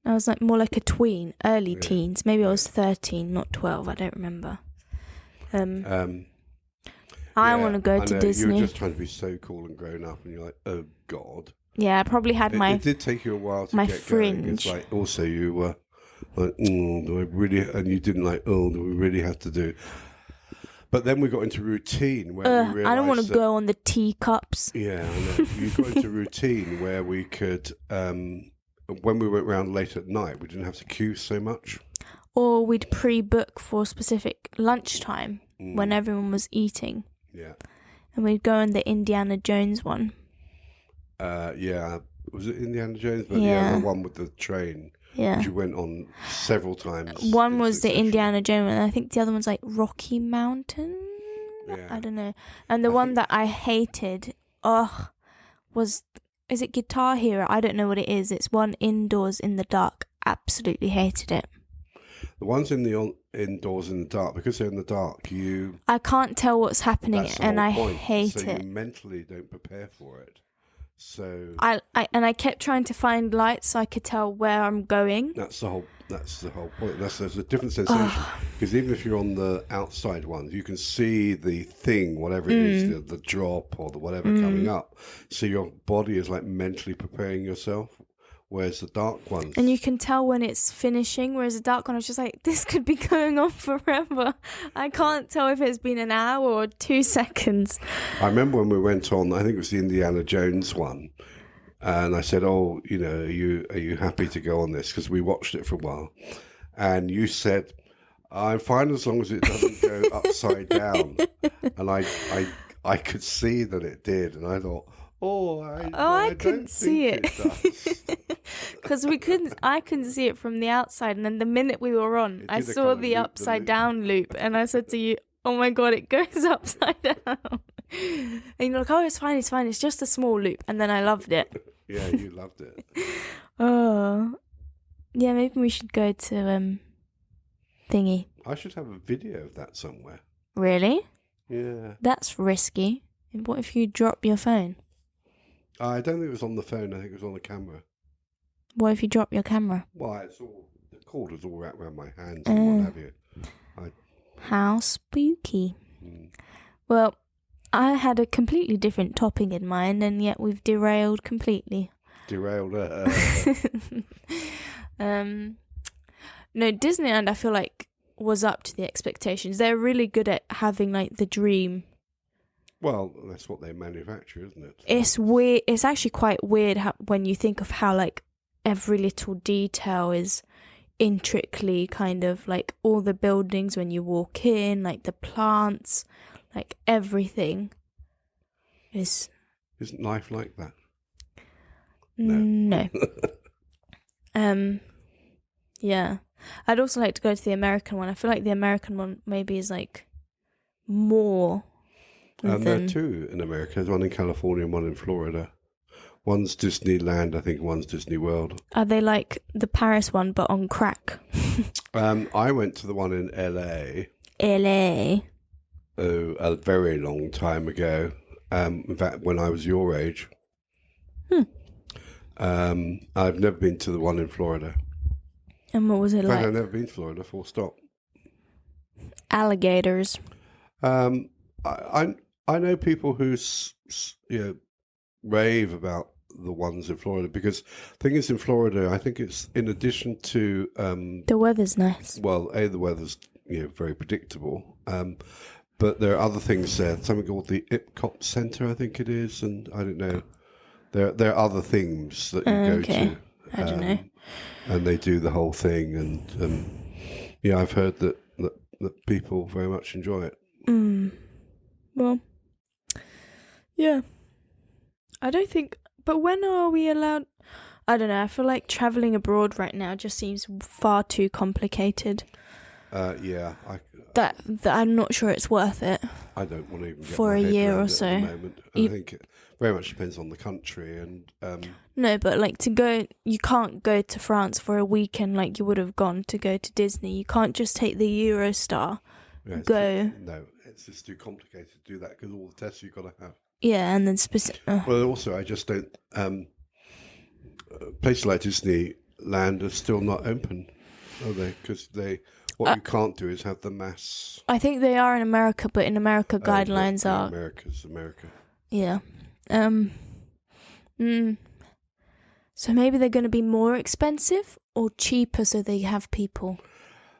I was like more like a tween, early teens. Maybe I was 13, not 12. I don't remember. I want to go to Disney. You were just trying to be so cool and grown up, and you're like, oh God. Yeah, I probably had It did take you a while to get fringe. Going. It's like also you were like, do I really? And you didn't like, do we really have to do? But then we got into routine where we realised I don't want to go on the teacups. Yeah, I know. You got into routine where we could, when we went round late at night, we didn't have to queue so much. Or we'd pre-book for specific lunchtime when everyone was eating. Yeah. And we'd go on the Indiana Jones one. Yeah. Was it Indiana Jones? But the other one with the train. Yeah. Which you went on several times. One was the Indiana Jones, and I think the other one's like Rocky Mountain. Yeah. I don't know. And the one that I hated, is it Guitar Hero? I don't know what it is. It's one indoors in the dark. Absolutely hated it. The ones in the indoors in the dark, because they're in the dark, I can't tell what's happening, and I hate it. So you mentally don't prepare for it. So I kept trying to find lights so I could tell where I'm going. That's the whole point. There's a different sensation because even if you're on the outside ones, you can see the thing, whatever it is, the drop or the whatever coming up. So your body is like mentally preparing yourself. Whereas the dark ones... And you can tell when it's finishing, whereas the dark one is just like, this could be going on forever. I can't tell if it's been an hour or 2 seconds. I remember when we went on, I think it was the Indiana Jones one, and I said, are you happy to go on this? Because we watched it for a while. And you said, I'm fine as long as it doesn't go upside down. And I could see that it did, and I thought... I couldn't see it because I couldn't see it from the outside, and then the minute we were on, I saw the upside down loop, and I said to you, "Oh my God, it goes upside down!" And you're like, "Oh, it's fine, it's just a small loop," and then I loved it. Yeah, you loved it. Yeah, maybe we should go to thingy. I should have a video of that somewhere. Really? Yeah. That's risky. What if you drop your phone? I don't think it was on the phone. I think it was on the camera. What if you drop your camera? Well, the cord was all wrapped around my hands and what have you. How spooky. Well, I had a completely different topic in mind, and yet we've derailed completely. Derailed No, Disneyland, I feel like, was up to the expectations. They're really good at having, like, the dream. Well, that's what they manufacture, isn't it? It's weird. It's actually quite weird when you think of how, like, every little detail is intricately kind of, like, all the buildings when you walk in, like, the plants, like, everything is... Isn't life like that? No. Yeah. I'd also like to go to the American one. I feel like the American one maybe is like more There are two in America. There's one in California and one in Florida. One's Disneyland, I think one's Disney World. Are they like the Paris one but on crack? I went to the one in LA. LA? Oh, a very long time ago. In fact, when I was your age. I've never been to the one in Florida. And what was it like? I've never been to Florida, full stop. Alligators. I know people who rave about the ones in Florida because the thing is in Florida, I think it's in addition to the weather's nice. Well, the weather's very predictable, but there are other things there. Something called the Epcot Center, I think it is, and I don't know. There are other things that you go to. I don't know. And they do the whole thing, and I've heard that people very much enjoy it. Well, yeah. I don't think... But when are we allowed... I don't know. I feel like travelling abroad right now just seems far too complicated. That I'm not sure it's worth it. I don't want to even get for my a head year around or it so. At the moment. I think it very much depends on the country, and no, but like to go, you can't go to France for a weekend like you would have gone to go to Disney. You can't just take the Eurostar. It's just too complicated to do that because all the tests you've got to have. Yeah, and then Well, also, I just don't. Places like Disneyland are still not open, are they? Because what you can't do is have the mass. I think they are in America, but in America, guidelines are. America's America. Yeah. So maybe they're going to be more expensive or cheaper, so they have people.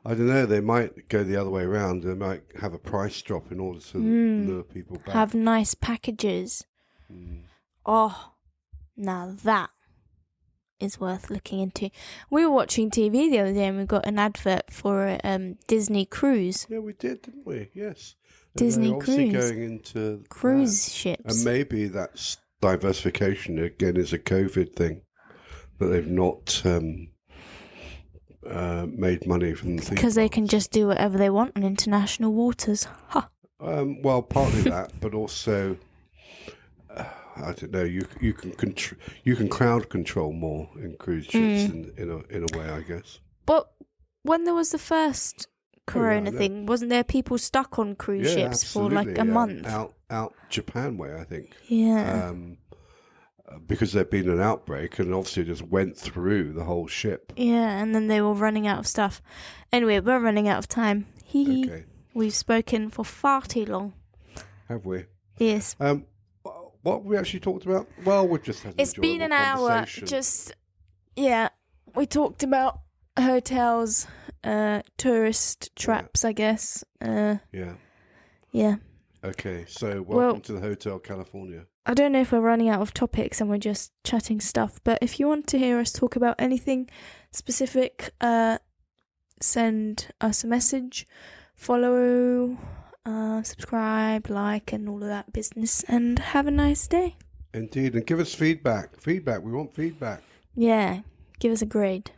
I don't know. They might go the other way around. They might have a price drop in order to lure people back. Have nice packages. Oh, now that is worth looking into. We were watching TV the other day and we got an advert for a Disney cruise. Yeah, we did, didn't we? Yes. Disney cruise. Going into cruise ships. And maybe that's diversification again is a COVID thing, that they've not made money from the thing. Because they can just do whatever they want on international waters. Ha. Well, partly that, but also I don't know. You can crowd control more in cruise ships in a way, I guess. But when there was the first Corona thing, wasn't there people stuck on cruise ships for like a month? Out Japan way, I think. Yeah. Because there'd been an outbreak and obviously just went through the whole ship. Yeah, and then they were running out of stuff. Anyway, we're running out of time. Okay. We've spoken for far too long. Have we? Yes. What we actually talked about? Well, we've just had an It's been an hour. We talked about hotels, tourist traps, I guess. Yeah. Okay, so welcome to the Hotel California. I don't know if we're running out of topics and we're just chatting stuff, but if you want to hear us talk about anything specific, send us a message, follow, subscribe, like, and all of that business, and have a nice day. Indeed, and give us feedback. We want feedback. Yeah, give us a grade.